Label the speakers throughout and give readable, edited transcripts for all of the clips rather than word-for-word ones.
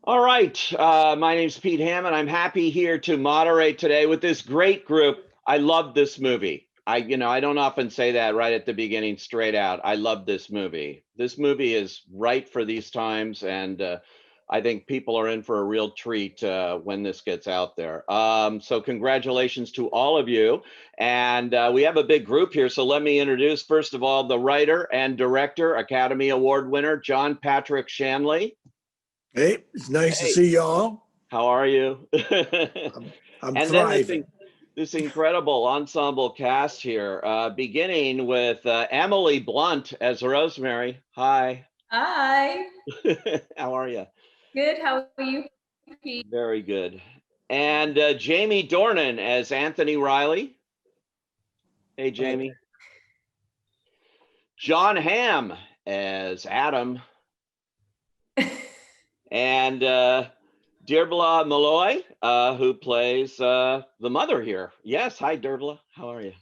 Speaker 1: All right, my name's Pete Hammond. I'm happy here to moderate today with this great group. I love this movie. I don't often say that right at the beginning, straight out. I love this movie. This movie is right for these times, and I think people are in for a real treat when this gets out there. So congratulations to all of you. And we have a big group here, so let me introduce, first of all, the writer and director, Academy Award winner, John Patrick Shanley.
Speaker 2: Hey, it's nice to
Speaker 1: Hey,
Speaker 2: see y'all.
Speaker 1: how are you?
Speaker 2: I'm
Speaker 1: And then
Speaker 2: thriving.
Speaker 1: this incredible ensemble cast here, beginning with Emily Blunt as Rosemary. Hi.
Speaker 3: Hi.
Speaker 1: How are you?
Speaker 3: Good. How are you, Pete?
Speaker 1: Very good. And Jamie Dornan as Anthony Reilly. Hey, Jamie. Jon Hamm as Adam. And Dearbhla Molloy, who plays the mother here. Yes, hi, Dearbhla. How are you?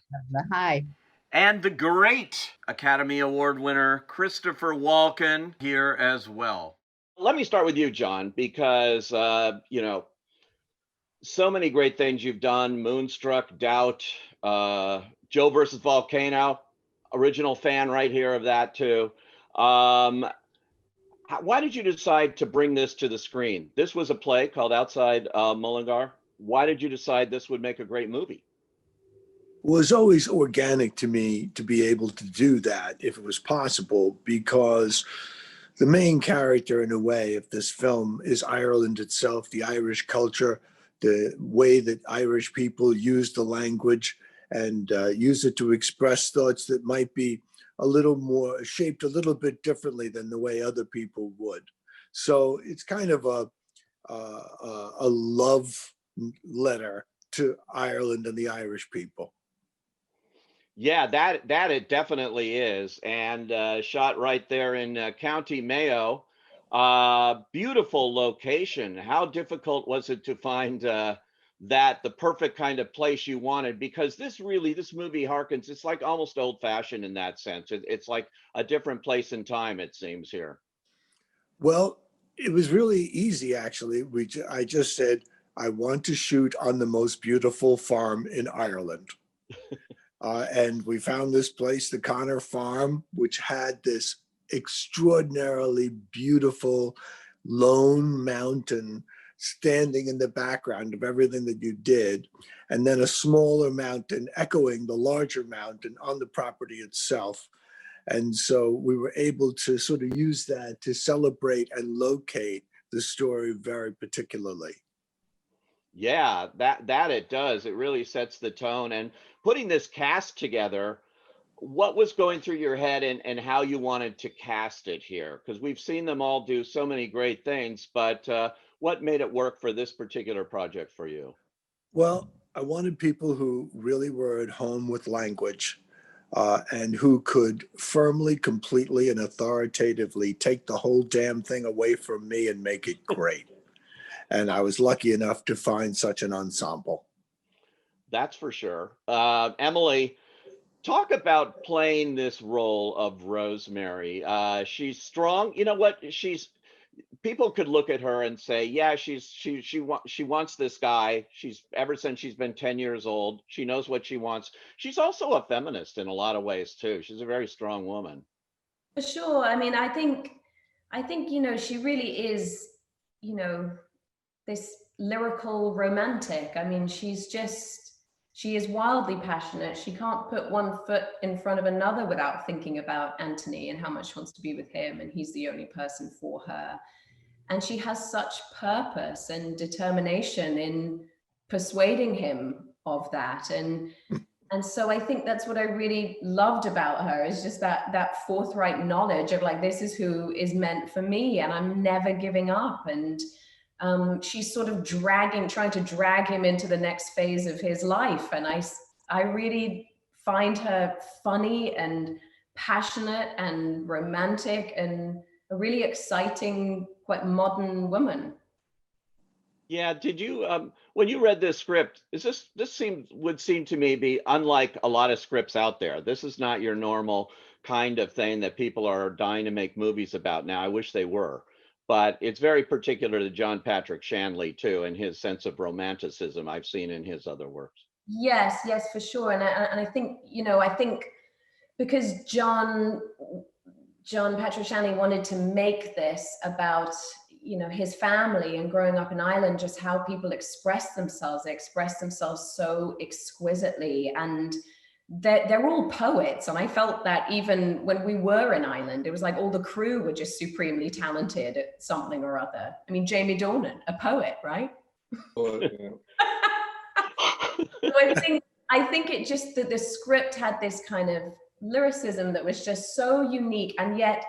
Speaker 4: Hi.
Speaker 1: And the great Academy Award winner, Christopher Walken, here as well. Let me start with you, John, because, so many great things you've done. Moonstruck, Doubt, Joe versus Volcano, original fan right here of that too. Why did you decide to bring this to the screen? This was a play called Outside Mullingar. Why did you decide this would make a great movie?
Speaker 2: Well, it was always organic to me to be able to do that if it was possible, because the main character, in a way, of this film is Ireland itself, the Irish culture, the way that Irish people use the language and use it to express thoughts that might be a little more shaped a little bit differently than the way other people would. So it's kind of a love letter to Ireland and the Irish people.
Speaker 1: Yeah, that it definitely is, and shot right there in County Mayo. Beautiful location. How difficult was it to find that the perfect kind of place you wanted? Because this movie harkens, it's like almost old fashioned in that sense. It's like a different place and time, it seems here.
Speaker 2: Well, it was really easy, actually. I just said, I want to shoot on the most beautiful farm in Ireland. And we found this place, the Connor Farm, which had this extraordinarily beautiful lone mountain standing in the background of everything that you did, and then a smaller mountain echoing the larger mountain on the property itself. And so we were able to sort of use that to celebrate and locate the story very particularly.
Speaker 1: Yeah, that it does. It really sets the tone. And putting this cast together, what was going through your head and how you wanted to cast it here? Because we've seen them all do so many great things, but what made it work for this particular project for you?
Speaker 2: Well, I wanted people who really were at home with language and who could firmly, completely, and authoritatively take the whole damn thing away from me and make it great. And I was lucky enough to find such an ensemble.
Speaker 1: That's for sure. Emily, talk about playing this role of Rosemary. She's strong. You know what? People could look at her and say, yeah, she wants this guy. She's ever since she's been 10 years old. She knows what she wants. She's also a feminist in a lot of ways too. She's a very strong woman.
Speaker 3: For sure. I mean, I think, she really is, this lyrical romantic. I mean, she is wildly passionate. She can't put one foot in front of another without thinking about Anthony and how much she wants to be with him. And he's the only person for her. And she has such purpose and determination in persuading him of that. And so I think that's what I really loved about her, is just that forthright knowledge of like, this is who is meant for me and I'm never giving up. And she's sort of trying to drag him into the next phase of his life. And I really find her funny and passionate and romantic and a really exciting, quite modern woman.
Speaker 1: Yeah, did you when you read this script, would seem to me be unlike a lot of scripts out there. This is not your normal kind of thing that people are dying to make movies about now. I wish they were. but it's very particular to John Patrick Shanley too, and his sense of romanticism I've seen in his other works.
Speaker 3: Yes, yes, for sure. And I think, you know, I think because John Patrick Shanley wanted to make this about, you know, his family and growing up in Ireland, just how people express themselves. They express themselves so exquisitely, and they're all poets. And I felt that even when we were in Ireland, it was like all the crew were just supremely talented at something or other. I mean, Jamie Dornan, a poet, right?
Speaker 2: Oh, yeah.
Speaker 3: So I think it just that the script had this kind of lyricism that was just so unique, and yet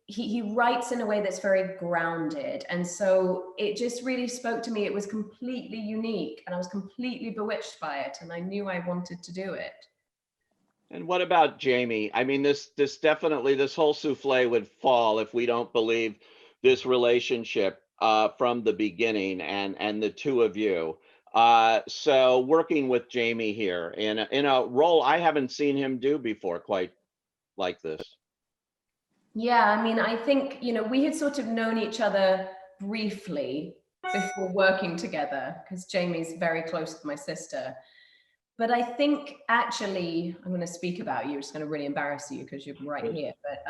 Speaker 3: he writes in a way that's very grounded, and so it just really spoke to me. It was completely unique, and I was completely bewitched by it, and I knew I wanted to do it.
Speaker 1: And what about Jamie? I mean, this definitely, this whole souffle would fall if we don't believe this relationship from the beginning, and the two of you. So working with Jamie here in a role I haven't seen him do before quite like this.
Speaker 3: Yeah, I mean, I think, you know, we had sort of known each other briefly before working together, because Jamie's very close to my sister. But I think actually, I'm going to speak about you. It's going to really embarrass you because you're right here. But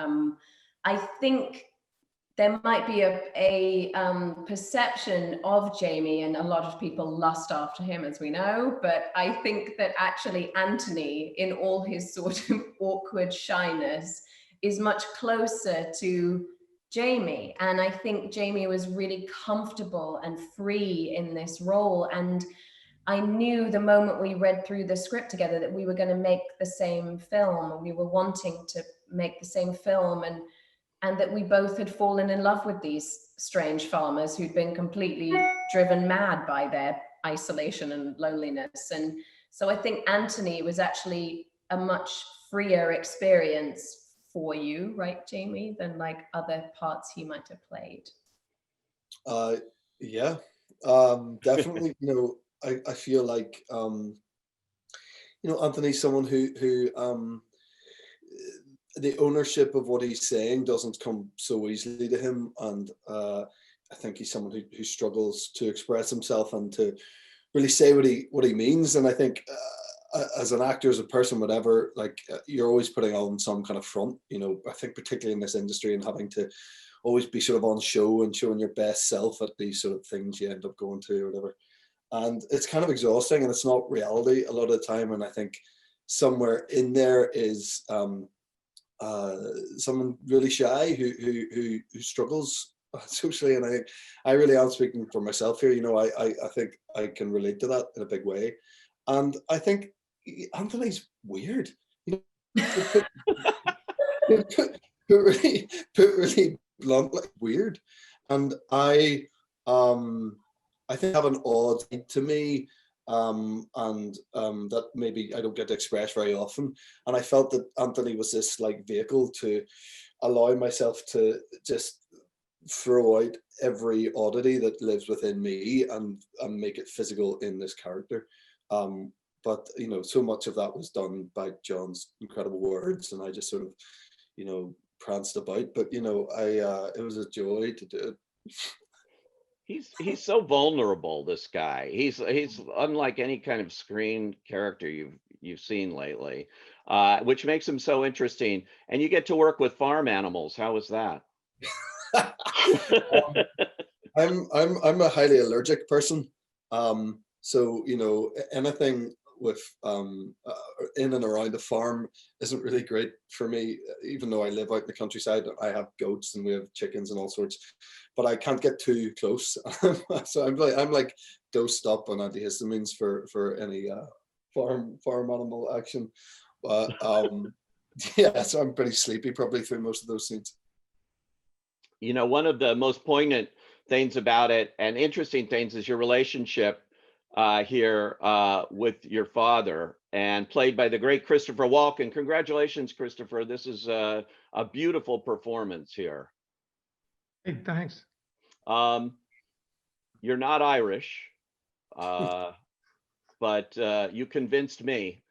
Speaker 3: I think there might be a perception of Jamie, and a lot of people lust after him, as we know. But I think that actually Anthony, in all his sort of awkward shyness, is much closer to Jamie. And I think Jamie was really comfortable and free in this role. And I knew the moment we read through the script together that we were going to make the same film, and we were wanting to make the same film, and that we both had fallen in love with these strange farmers who'd been completely driven mad by their isolation and loneliness. And so I think Anthony was actually a much freer experience for you, right, Jamie, than like other parts he might have played.
Speaker 2: Yeah, definitely. You know, I feel like you know, Anthony's someone who the ownership of what he's saying doesn't come so easily to him, and I think he's someone who struggles to express himself and to really say what he means. And I think as an actor, as a person, whatever, like you're always putting on some kind of front. You know, I think particularly in this industry, and having to always be sort of on show and showing your best self at these sort of things you end up going to or whatever. And it's kind of exhausting, and it's not reality a lot of the time. And I think somewhere in there is someone really shy who struggles socially. And I really am speaking for myself here. You know, I think I can relate to that in a big way. And I think Anthony's weird. You know, put really blunt, like weird. And I think have an odd side to me, and that maybe I don't get to express very often. And I felt that Anthony was this like vehicle to allow myself to just throw out every oddity that lives within me and make it physical in this character. But you know, so much of that was done by John's incredible words, and I just sort of, you know, pranced about. But you know, it was a joy to do it.
Speaker 1: He's so vulnerable, this guy. He's unlike any kind of screen character you've seen lately, which makes him so interesting. And you get to work with farm animals. How was that?
Speaker 2: I'm a highly allergic person. So you know, anything with in and around the farm isn't really great for me, even though I live out in the countryside. I have goats and we have chickens and all sorts, but I can't get too close. So I'm like dosed up on antihistamines for any farm animal action. But yeah, so I'm pretty sleepy probably through most of those scenes.
Speaker 1: You know, one of the most poignant things about it and interesting things is your relationship here with your father, and played by the great Christopher Walken. Congratulations, Christopher. This is a beautiful performance here.
Speaker 4: Hey, thanks.
Speaker 1: You're not Irish, but you convinced me.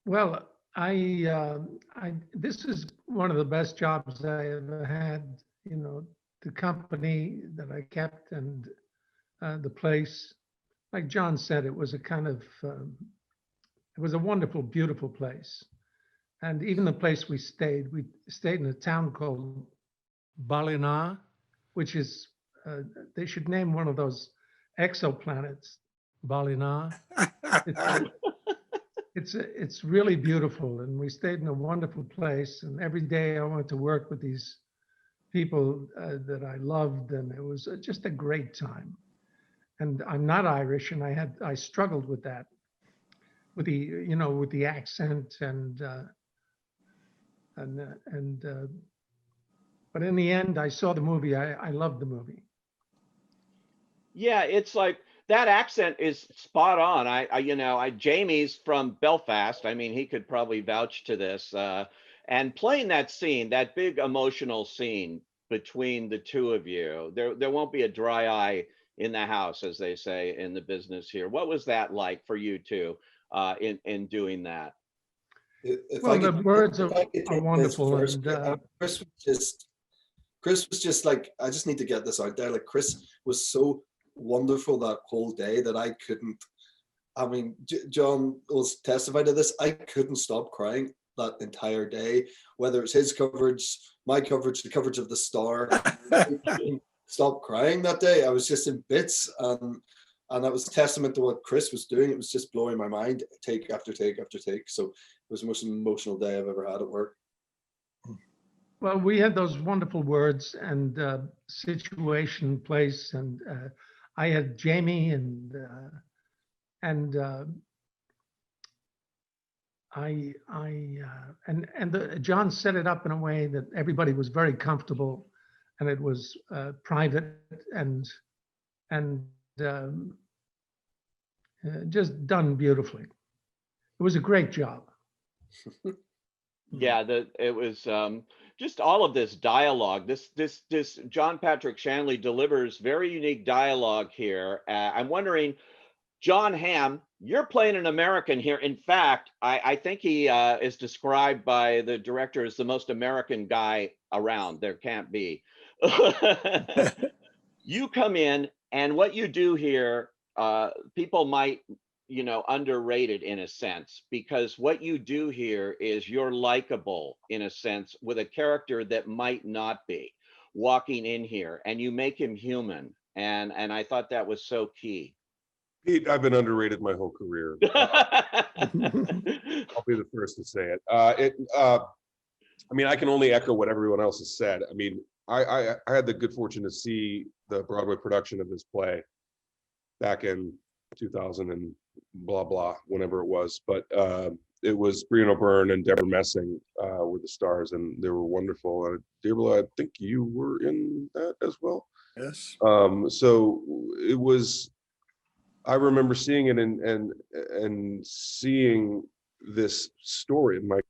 Speaker 4: Well, This is one of the best jobs I ever had. You know, the company that I kept and the place. Like John said, it was a kind of, it was a wonderful, beautiful place. And even the place we stayed in a town called Ballina, which is, they should name one of those exoplanets, Ballina. It's really beautiful, and we stayed in a wonderful place. And every day I went to work with these people that I loved, and it was just a great time. And I'm not Irish, and I struggled with that, with the accent but in the end, I saw the movie. I loved the movie.
Speaker 1: Yeah, it's like that accent is spot on. Jamie's from Belfast. I mean, he could probably vouch to this. And playing that scene, that big emotional scene between the two of you, there won't be a dry eye in the house, as they say in the business here. What was that like for you two in doing that?
Speaker 4: Well, the words are wonderful. And
Speaker 5: Chris was just like, I just need to get this out there. Like, Chris was so wonderful that whole day that I couldn't. I mean, John will testify to this. I couldn't stop crying that entire day, whether it's his coverage, my coverage, the coverage of the Star. I couldn't stop crying that day. I was just in bits, and that was testament to what Chris was doing. It was just blowing my mind, take after take after take. So it was the most emotional day I've ever had at work.
Speaker 4: Well, we had those wonderful words and situation, place, and I had Jamie and John set it up in a way that everybody was very comfortable, and it was private and just done beautifully. It was a great job.
Speaker 1: Yeah, it was just all of this dialogue. This John Patrick Shanley delivers very unique dialogue here. I'm wondering, Jon Hamm, you're playing an American here. In fact, I think he is described by the director as the most American guy around. There can't be. You come in, and what you do here, people might, underrate it in a sense, because what you do here is you're likable in a sense with a character that might not be walking in here, and you make him human. And I thought that was so key.
Speaker 6: Pete, I've been underrated my whole career. I'll be the first to say it. I mean, I can only echo what everyone else has said. I mean, I had the good fortune to see the Broadway production of this play back in 2000 and blah, blah, whenever it was. But it was Brian O'Byrne and Deborah Messing were the stars, and they were wonderful. Dearbhla, I think you were in that as well.
Speaker 2: Yes.
Speaker 6: So it was, I remember seeing it and seeing this story. My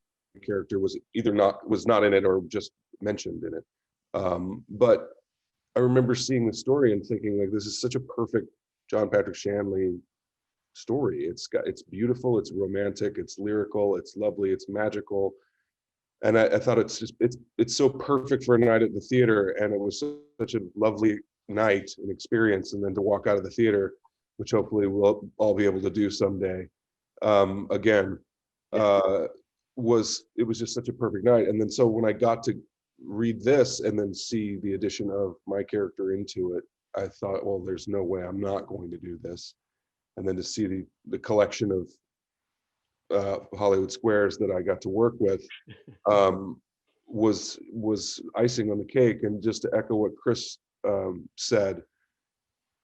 Speaker 6: character was not in it or just mentioned in it. But I remember seeing the story and thinking, like, this is such a perfect John Patrick Shanley story. It's beautiful, it's romantic, it's lyrical, it's lovely, it's magical. And I thought it's so perfect for a night at the theater. And it was such a lovely night and experience. And then to walk out of the theater, which hopefully we'll all be able to do someday again, it was just such a perfect night. And then so when I got to read this and then see the addition of my character into it, I thought, well, there's no way I'm not going to do this. And then to see the collection of Hollywood squares that I got to work with was icing on the cake. And just to echo what Chris said,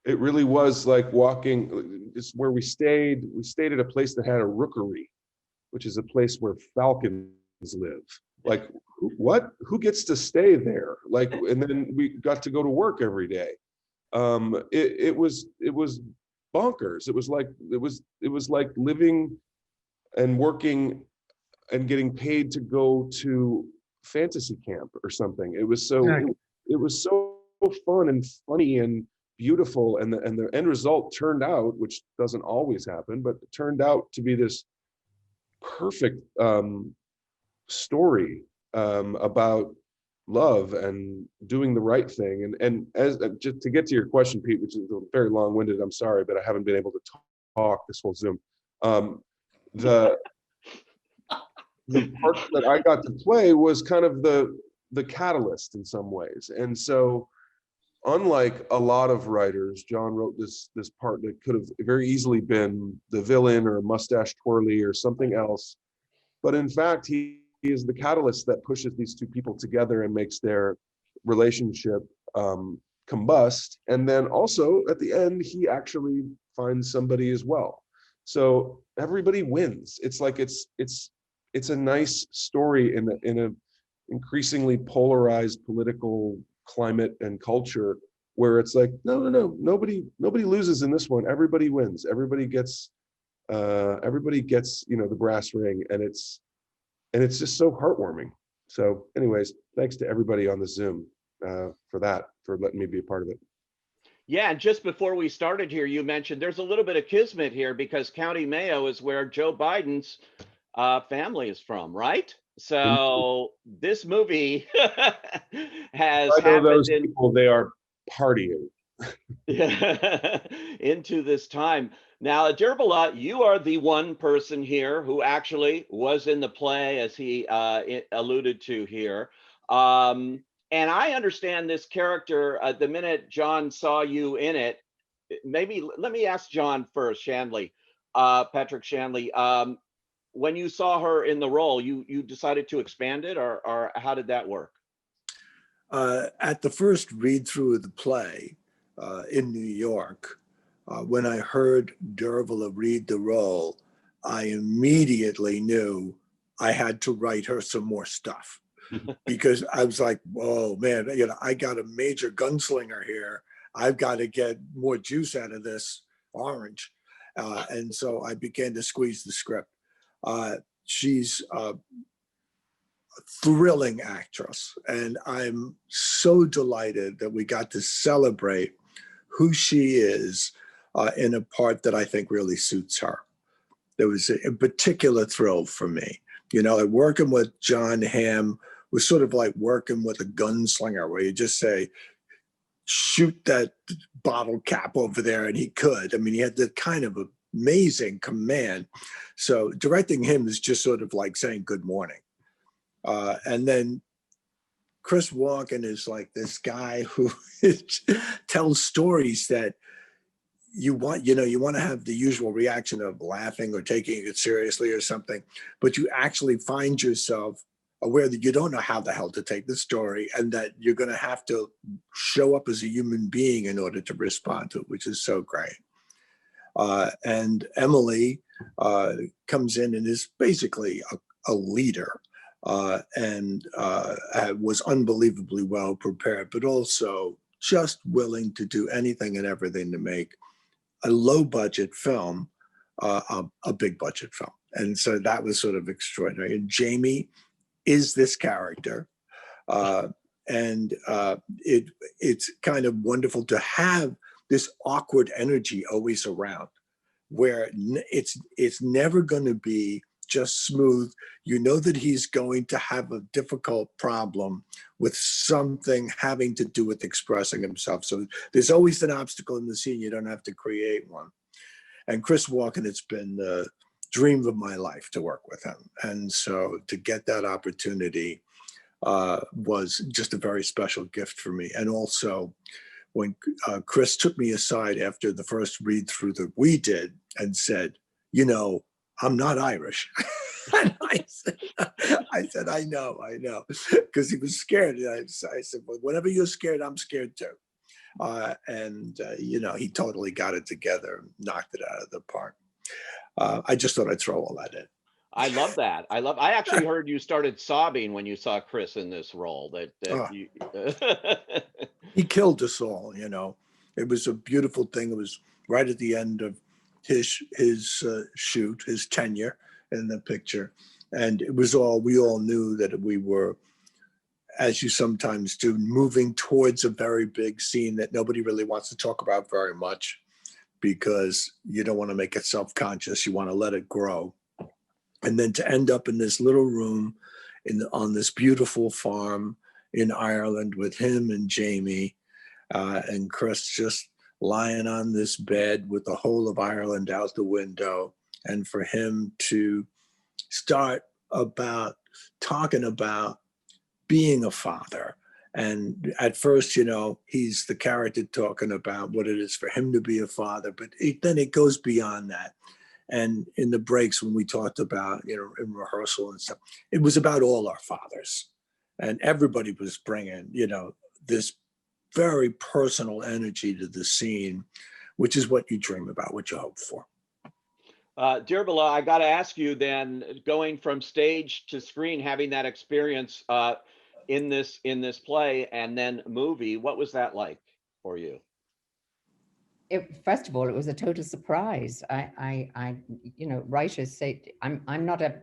Speaker 6: it really was like walking. It's where we stayed. We stayed at a place that had a rookery, which is a place where falcons live. Like, what? Who gets to stay there? Like, and then we got to go to work every day. It was bonkers. It was like living and working and getting paid to go to fantasy camp or something. It was so fun and funny and beautiful, and the end result turned out, which doesn't always happen, but it turned out to be this perfect story about love and doing the right thing. And as just to get to your question, Pete, which is very long-winded, I'm sorry, but I haven't been able to talk this whole Zoom. The part that I got to play was kind of the catalyst in some ways. And so unlike a lot of writers, John wrote this part that could have very easily been the villain or a mustache twirly or something else. But in fact, he is the catalyst that pushes these two people together and makes their relationship combust. And then also at the end, he actually finds somebody as well. So everybody wins. It's like it's a nice story in a increasingly polarized political climate and culture, where it's like, no, nobody loses in this one. Everybody wins. Everybody gets the brass ring, and it's just so heartwarming. So anyways, thanks to everybody on the Zoom for letting me be a part of it.
Speaker 1: Yeah, and just before we started here, you mentioned there's a little bit of kismet here because County Mayo is where Joe Biden's family is from, right? So this movie has
Speaker 6: I know those
Speaker 1: happened
Speaker 6: people, they are partying.
Speaker 1: into this time. Now, Dearbhla, you are the one person here who actually was in the play, as he alluded to here. And I understand this character, the minute John saw you in it, maybe let me ask John first, Shanley, Patrick Shanley. When you saw her in the role, you decided to expand it, or how did that work?
Speaker 2: At the first read through of the play in New York, when I heard Dearbhla read the role, I immediately knew I had to write her some more stuff. Because I was like, whoa, man, I got a major gunslinger here. I've got to get more juice out of this orange. And so I began to squeeze the script. She's a thrilling actress, and I'm so delighted that we got to celebrate who she is in a part that I think really suits her. There was a particular thrill for me. Working with Jon Hamm was sort of like working with a gunslinger, where you just say, shoot that bottle cap over there, and he could. I mean, he had the kind of amazing command. So directing him is just sort of like saying good morning. And then Chris Walken is like this guy who tells stories that you want to have the usual reaction of laughing or taking it seriously or something, but you actually find yourself aware that you don't know how the hell to take the story, and that you're going to have to show up as a human being in order to respond to it, which is so great. And Emily comes in and is basically a leader, and was unbelievably well prepared, but also just willing to do anything and everything to make a low budget film a big budget film. And so that was sort of extraordinary. And Jamie is this character. And it's kind of wonderful to have this awkward energy always around, where it's never going to be just smooth. You know that he's going to have a difficult problem with something having to do with expressing himself. So there's always an obstacle in the scene. You don't have to create one. And Chris Walken, it's been the dream of my life to work with him. And so to get that opportunity was just a very special gift for me. And also when Chris took me aside after the first read through that we did and said, I'm not Irish. And I said, I know, because he was scared. And I said, well, whenever you're scared, I'm scared too. He totally got it together, knocked it out of the park. I just thought I'd throw all that in.
Speaker 1: I love that. I actually heard you started sobbing when you saw Chris in this role.
Speaker 2: He killed us all. It was a beautiful thing. It was right at the end of his shoot, his tenure in the picture, and we all knew that we were, as you sometimes do, moving towards a very big scene that nobody really wants to talk about very much, because you don't want to make it self-conscious. You want to let it grow. And then to end up in this little room on this beautiful farm in Ireland with him and Jamie and Chris just lying on this bed with the whole of Ireland out the window. And for him to start talking about being a father. And at first, he's the character talking about what it is for him to be a father, but then it goes beyond that. And in the breaks when we talked about, in rehearsal and stuff, it was about all our fathers. And everybody was bringing, this very personal energy to the scene, which is what you dream about, what you hope for.
Speaker 1: Dearbhla, I got to ask you then, going from stage to screen, having that experience in this play and then movie, what was that like for you?
Speaker 7: First of all, it was a total surprise. Writers say I'm not a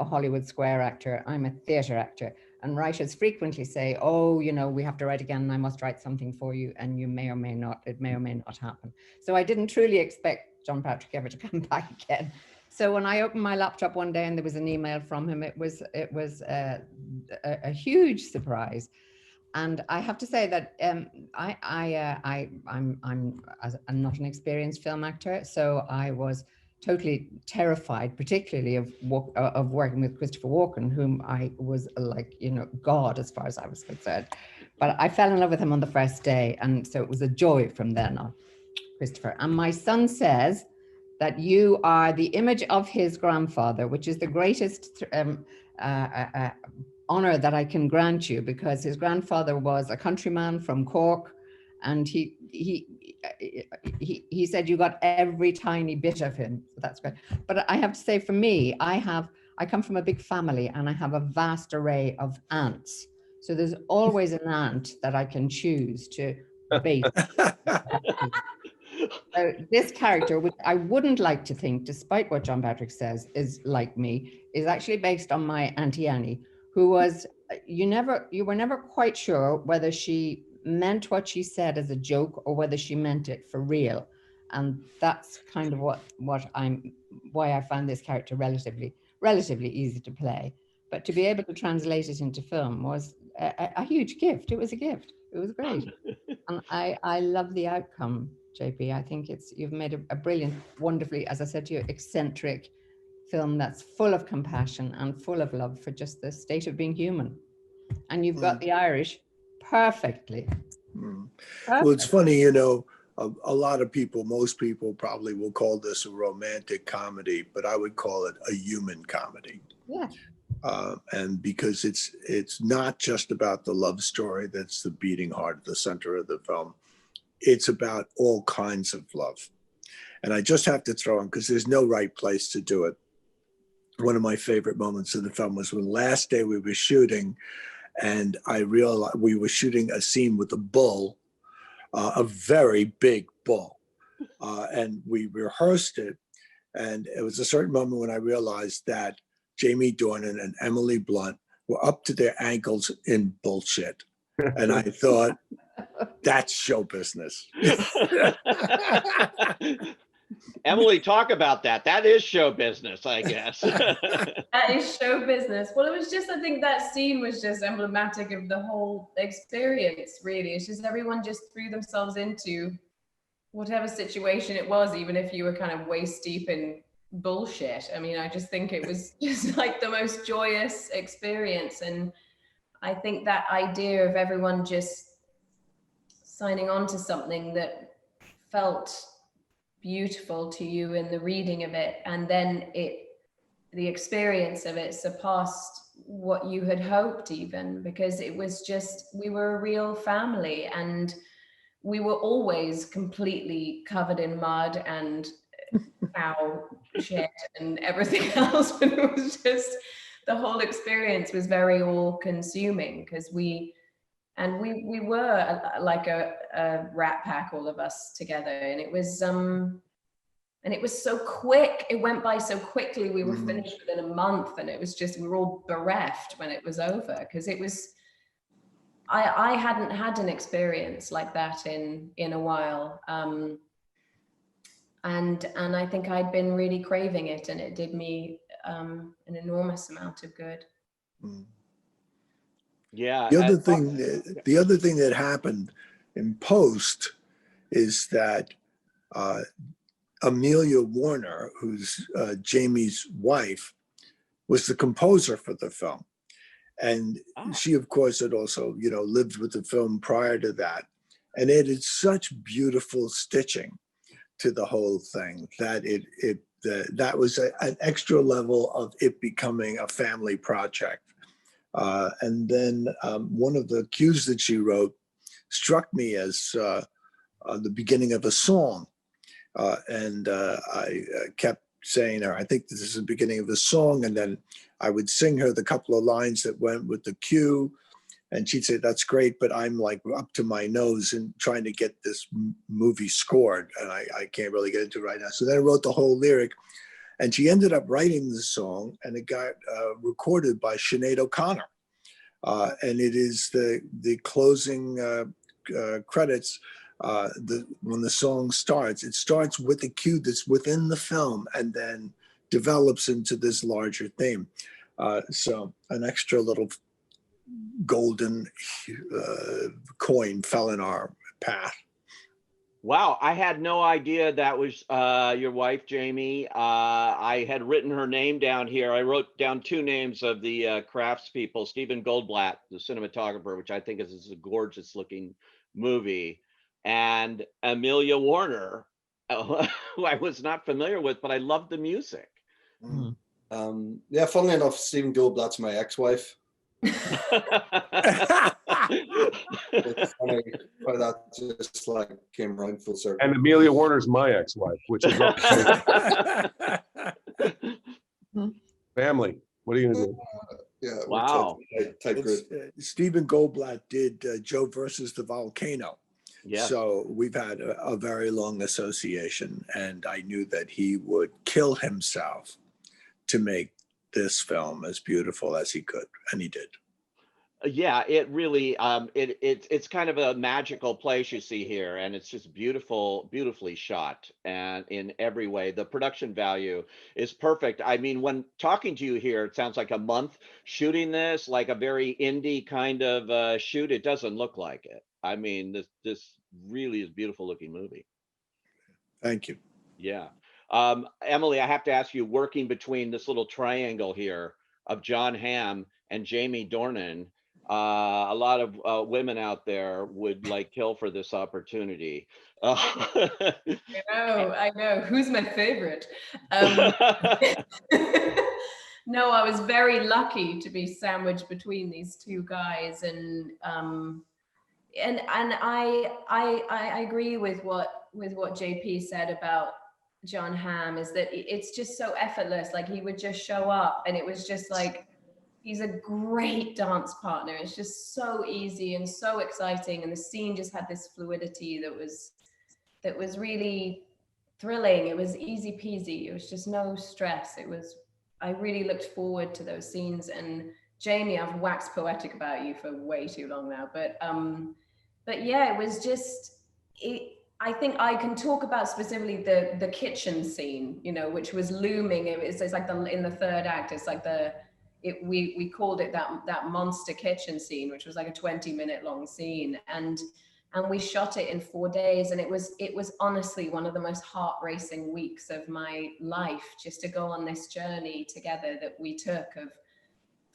Speaker 7: Hollywood square actor. I'm a theatre actor, and writers frequently say, "Oh, we have to write again. And I must write something for you," and you may or may not. It may or may not happen. So I didn't truly expect John Patrick ever to come back again. So when I opened my laptop one day and there was an email from him, it was a huge surprise. And I have to say that I'm not an experienced film actor, so I was totally terrified, particularly of working with Christopher Walken, whom I was like, God as far as I was concerned. But I fell in love with him on the first day, and so it was a joy from then on, Christopher. And my son says that you are the image of his grandfather, which is the greatest honor that I can grant you, because his grandfather was a countryman from Cork, and he said you got every tiny bit of him. So that's great. But I have to say, for me, I come from a big family, and I have a vast array of aunts. So there's always an aunt that I can choose to base. This character, which I wouldn't like to think, despite what John Patrick says, is like me, is actually based on my Auntie Annie, who was, you were never quite sure whether she meant what she said as a joke or whether she meant it for real. And that's kind of why I found this character relatively easy to play. But to be able to translate it into film was a huge gift. It was a gift. It was great. And I love the outcome, JP. I think you've made a brilliant, wonderfully, as I said to you, eccentric film that's full of compassion and full of love for just the state of being human. And you've got the Irish perfectly.
Speaker 2: Well, it's funny, a lot of people, most people probably will call this a romantic comedy, but I would call it a human comedy.
Speaker 7: Yeah.
Speaker 2: And because it's not just about the love story that's the beating heart at the center of the film. It's about all kinds of love. And I just have to throw in, because there's no right place to do it, one of my favorite moments of the film was when last day we were shooting, and I realized we were shooting a scene with a bull, a very big bull. And we rehearsed it. And it was a certain moment when I realized that Jamie Dornan and Emily Blunt were up to their ankles in bullshit. And I thought, that's show business.
Speaker 1: Emily, talk about that. That is show business, I guess.
Speaker 3: That is show business. Well, it was just, I think that scene was just emblematic of the whole experience, really. It's just everyone just threw themselves into whatever situation it was, even if you were kind of waist deep in bullshit. I mean, I just think it was just like the most joyous experience. And I think that idea of everyone just signing on to something that felt beautiful to you in the reading of it, and then the experience of it surpassed what you had hoped, even, because it was just, we were a real family, and we were always completely covered in mud and cow shit and everything else, but it was just, the whole experience was very all-consuming, because we were like a rat pack, all of us together, and it was so quick. It went by so quickly. We were finished within a month, and it was just, we were all bereft when it was over, because it was, I hadn't had an experience like that in a while, and I think I'd been really craving it, and it did me an enormous amount of good.
Speaker 2: Mm.
Speaker 1: Yeah.
Speaker 2: The other thing that happened in post is that Amelia Warner, who's Jamie's wife, was the composer for the film. And she, of course, had also, lived with the film prior to that, and added such beautiful stitching to the whole thing that that was an extra level of it becoming a family project. And then one of the cues that she wrote struck me as the beginning of a song. And I kept saying to her, I think this is the beginning of a song. And then I would sing her the couple of lines that went with the cue. And she'd say, that's great, but I'm like up to my nose in trying to get this movie scored. And I can't really get into it right now. So then I wrote the whole lyric. And she ended up writing the song, and it got recorded by Sinead O'Connor. And it is the closing credits. When the song starts, it starts with the cue that's within the film and then develops into this larger theme. So an extra little golden coin fell in our path.
Speaker 1: Wow, I had no idea that was your wife, Jamie. I had written her name down here. I wrote down two names of the craftspeople: Stephen Goldblatt, the cinematographer, which I think is a gorgeous looking movie, and Amelia Warner, who I was not familiar with, but I loved the music.
Speaker 5: Yeah, funnily enough, Stephen Goldblatt's my ex-wife. It's funny how that just like came around full circle.
Speaker 6: And Amelia Warner's my ex-wife, which is family. What are you gonna do?
Speaker 5: Yeah,
Speaker 1: Wow.
Speaker 5: tight group.
Speaker 2: Stephen Goldblatt did Joe versus the Volcano.
Speaker 1: Yes.
Speaker 2: So we've had a very long association, and I knew that he would kill himself to make this film as beautiful as he could, and he did.
Speaker 1: Yeah, it really it's kind of a magical place you see here, and it's just beautifully shot, and in every way the production value is perfect. I mean, when talking to you here, it sounds like a month shooting this, like a very indie kind of shoot. It doesn't look like it. I mean, this really is a beautiful looking movie.
Speaker 2: Thank you.
Speaker 1: Yeah. Emily, I have to ask you, working between this little triangle here of Jon Hamm and Jamie Dornan, a lot of women out there would like kill for this opportunity.
Speaker 3: I know. Who's my favorite? No, I was very lucky to be sandwiched between these two guys, and I agree with what JP said about Jon Hamm, is that it's just so effortless. Like, he would just show up, and it was just like, he's a great dance partner. It's just so easy and so exciting, and the scene just had this fluidity that was really thrilling. It was easy peasy. It was just no stress. I really looked forward to those scenes. And Jamie, I've waxed poetic about you for way too long now, but yeah, it was just I think I can talk about specifically the kitchen scene, which was looming. It's like in the third act. It's like we called it that monster kitchen scene, which was like a 20-minute long scene, and we shot it in 4 days, and it was honestly one of the most heart-racing weeks of my life, just to go on this journey together that we took, of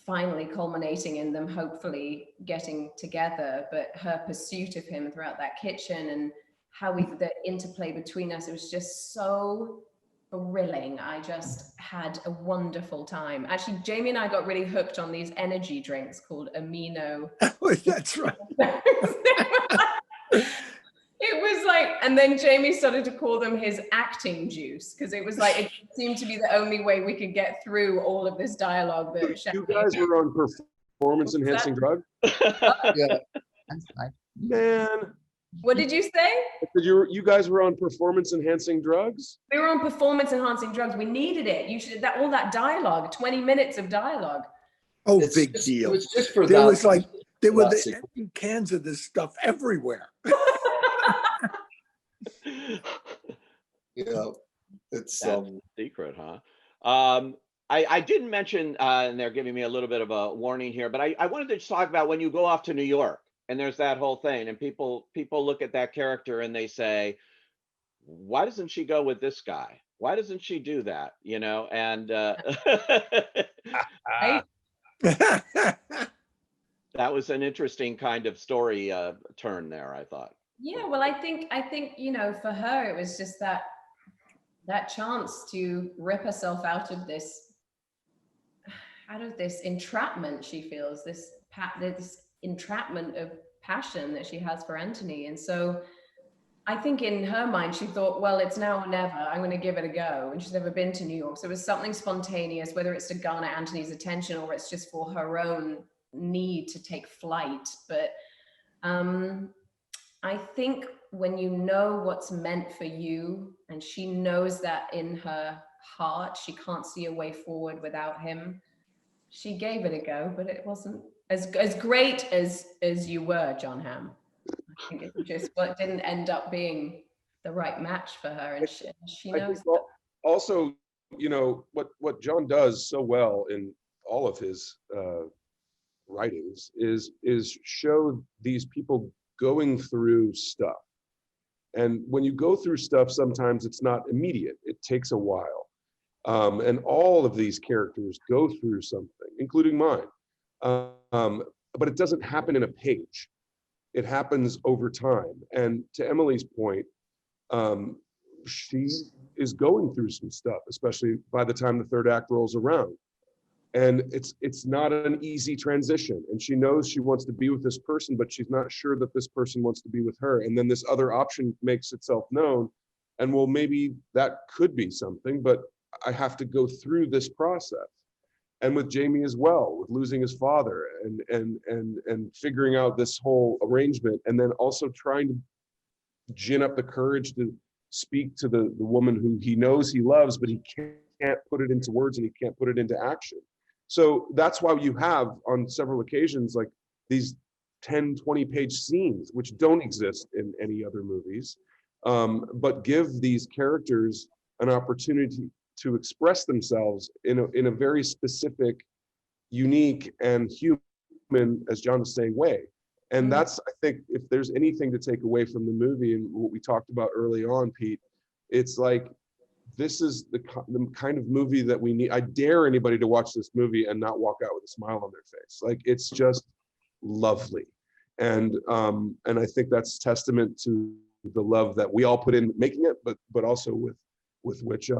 Speaker 3: finally culminating in them hopefully getting together, but her pursuit of him throughout that kitchen, and how the interplay between us, it was just so thrilling. I just had a wonderful time. Actually, Jamie and I got really hooked on these energy drinks called Amino.
Speaker 2: That's right.
Speaker 3: It was like, and then Jamie started to call them his acting juice, because it was like, it seemed to be the only way we could get through all of this dialogue that
Speaker 6: You guys were on performance enhancing drug?
Speaker 5: Yeah.
Speaker 7: That's right.
Speaker 6: Man.
Speaker 3: What did you say?
Speaker 6: You guys were on performance enhancing drugs?
Speaker 3: We were on performance enhancing drugs. We needed it. You should, all that dialogue, 20 minutes of dialogue.
Speaker 2: Oh,
Speaker 5: It's
Speaker 2: big
Speaker 5: just-
Speaker 2: deal.
Speaker 5: It was just for
Speaker 2: There
Speaker 5: that.
Speaker 2: was like, there were
Speaker 5: That's
Speaker 2: the
Speaker 5: it.
Speaker 2: empty cans of this stuff everywhere.
Speaker 5: Yeah, it's
Speaker 1: That's the secret, huh? I didn't mention, and they're giving me a little bit of a warning here, but I wanted to just talk about when you go off to New York and there's that whole thing, and people look at that character and they say, why doesn't she go with this guy? Why doesn't she do that? You know, and
Speaker 3: Right?
Speaker 1: that was an interesting kind of story turn there, I thought.
Speaker 3: Yeah, well, I think, you know, for her, it was just that chance to rip herself out of this entrapment she feels, this entrapment of passion that she has for Anthony. And so I think in her mind, she thought, well, it's now or never, I'm going to give it a go. And she's never been to New York. So it was something spontaneous, whether it's to garner Anthony's attention or it's just for her own need to take flight. But I think when you know what's meant for you, and she knows that in her heart, she can't see a way forward without him, she gave it a go, but it wasn't as great as you were, Jon Hamm. I think it just didn't end up being the right match for her, and she knows that.
Speaker 6: Also, you know, what John does so well in all of his writings is show these people going through stuff. And when you go through stuff, sometimes it's not immediate. It takes a while. And all of these characters go through something, including mine. But it doesn't happen in a page. It happens over time. And to Emily's point, she is going through some stuff, especially by the time the third act rolls around. And it's not an easy transition. And she knows she wants to be with this person, but she's not sure that this person wants to be with her. And then this other option makes itself known. And well, maybe that could be something, but I have to go through this process. And with Jamie as well, with losing his father and figuring out this whole arrangement, and then also trying to gin up the courage to speak to the woman who he knows he loves, but he can't put it into words and he can't put it into action. So that's why you have on several occasions like these 10, 20-page scenes, which don't exist in any other movies, but give these characters an opportunity to express themselves in a very specific, unique, and human, as John was saying, way. And that's, I think, if there's anything to take away from the movie and what we talked about early on, Pete, it's like, this is the kind of movie that we need. I dare anybody to watch this movie and not walk out with a smile on their face. Like, it's just lovely. And I think that's testament to the love that we all put in making it, but also with which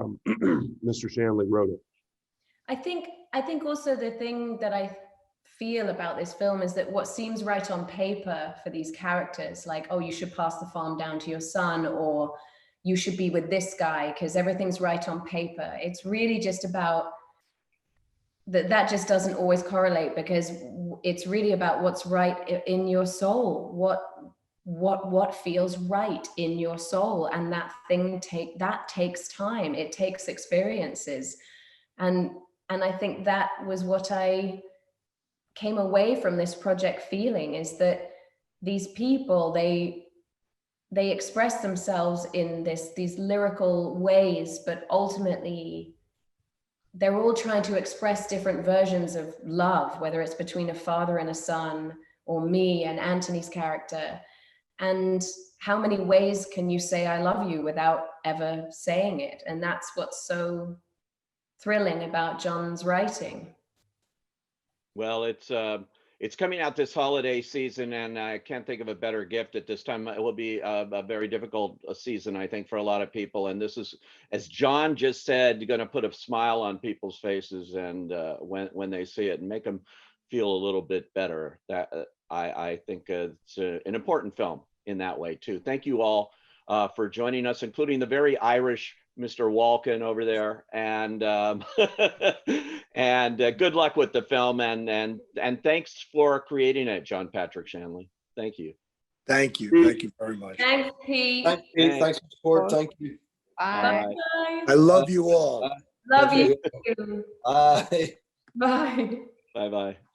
Speaker 6: Mr. Shanley wrote it.
Speaker 3: I think also the thing that I feel about this film is that what seems right on paper for these characters, like, oh, you should pass the farm down to your son, or you should be with this guy because everything's right on paper. It's really just about that just doesn't always correlate, because it's really about what's right in your soul, what feels right in your soul. And that takes time. It takes experiences. And I think that was what I came away from this project feeling, is that these people, they express themselves in these lyrical ways, but ultimately they're all trying to express different versions of love, whether it's between a father and a son, or me and Anthony's character. And how many ways can you say I love you without ever saying it? And that's what's so thrilling about Jon's writing.
Speaker 1: Well, it's coming out this holiday season, and I can't think of a better gift at this time. It will be a very difficult season, I think, for a lot of people. And this is, as Jon just said, going to put a smile on people's faces, and when they see it, and make them feel a little bit better. That I think it's an important film in that way too. Thank you all for joining us, including the very Irish Mr. Walken over there, and and good luck with the film, and thanks for creating it, John Patrick Shanley. Thank you.
Speaker 2: Thank you very much.
Speaker 3: Thanks, Pete.
Speaker 5: Thanks, Pete. Thanks for the support. Thank you.
Speaker 7: Bye.
Speaker 3: Bye.
Speaker 2: I love you all.
Speaker 3: Love you.
Speaker 5: Bye.
Speaker 3: Bye.
Speaker 1: Bye-bye.